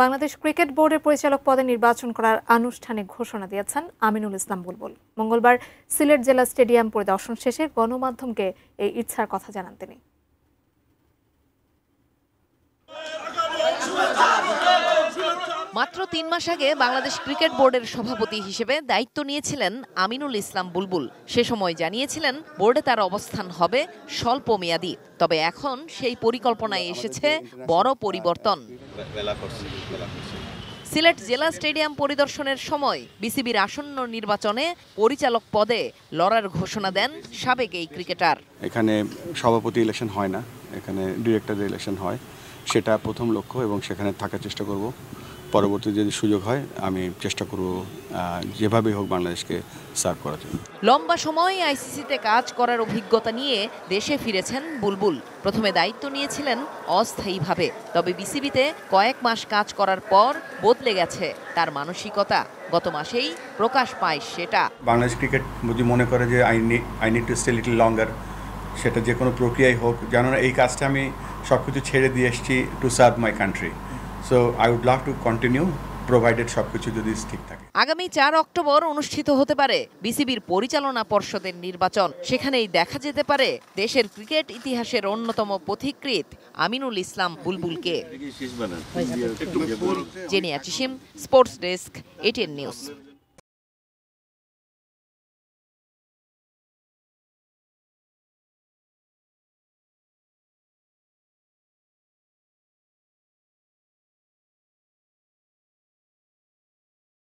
Bangladesh cricket বোর্ডের পরিচালক পদে নির্বাচন করার আনুষ্ঠানিক ঘোষণা দিয়েছেন আমিনুল ইসলাম বুলবুল। মঙ্গলবার সিলেট জেলা স্টেডিয়াম পরিদর্শন শেষে গণমাধ্যমকে এই ইচ্ছার কথা জানান তিনি। মাত্র ৩ মাস আগে বাংলাদেশ ক্রিকেট বোর্ডের সভাপতি হিসেবে দায়িত্ব নিয়েছিলেন আমিনুল ইসলাম বুলবুল। সে সময় জানিয়েছিলেন বোর্ডে তার অবস্থান হবে স্বল্প মেয়াদী। তবে এখন সেই পরিকল্পনায় এসেছে বড় পরিবর্তন। সিলেট জেলা স্টেডিয়াম পরিদর্শনের সময় বিসিবির আসন্ন নির্বাচনে পরিচালক পদে লড়ার ঘোষণা দেন সাবেক এই ক্রিকেটার। এখানে সভাপতি ইলেকশন হয় না, এখানে ডিরেক্টর ইলেকশন হয়, সেটা প্রথম লক্ষ্য এবং সেখানে থাকার চেষ্টা করব। পরবর্তী যদি সুযোগ হয় আমি চেষ্টা করব যেভাবেই হোক বাংলাদেশকে সার্ভ করার জন্য। লম্বা সময় আইসিসিতে কাজ করার অভিজ্ঞতা নিয়ে দেশে ফিরেছেন বুলবুল। প্রথমে দায়িত্ব নিয়েছিলেন অস্থায়ীভাবে, তবে বিসিবিতে কয়েক মাস কাজ করার পর বদলে গেছে তার মানসিকতা। গত মাসেই প্রকাশ পায় সেটা। বাংলাদেশ ক্রিকেট যদি মনে করে যে I need to stay little লঙ্গার, সেটা যে কোনো প্রক্রিয়াই হোক, জানো না এই কাজটা আমি সব কিছু ছেড়ে দিয়ে এসেছি to serve my country. So I would love to continue provided সবকিছু যদি ঠিক থাকে। আগামী ৪ অক্টোবর অনুষ্ঠিত হতে পারে বিসিবির পরিচালনা পর্ষদের নির্বাচন। সেখানেই দেখা যেতে পারে দেশের ক্রিকেট ইতিহাসের অন্যতম পথিকৃৎ Aminul Islam বুলবুলকে। জেনিয়া চিশিম, sports desk, ATN news.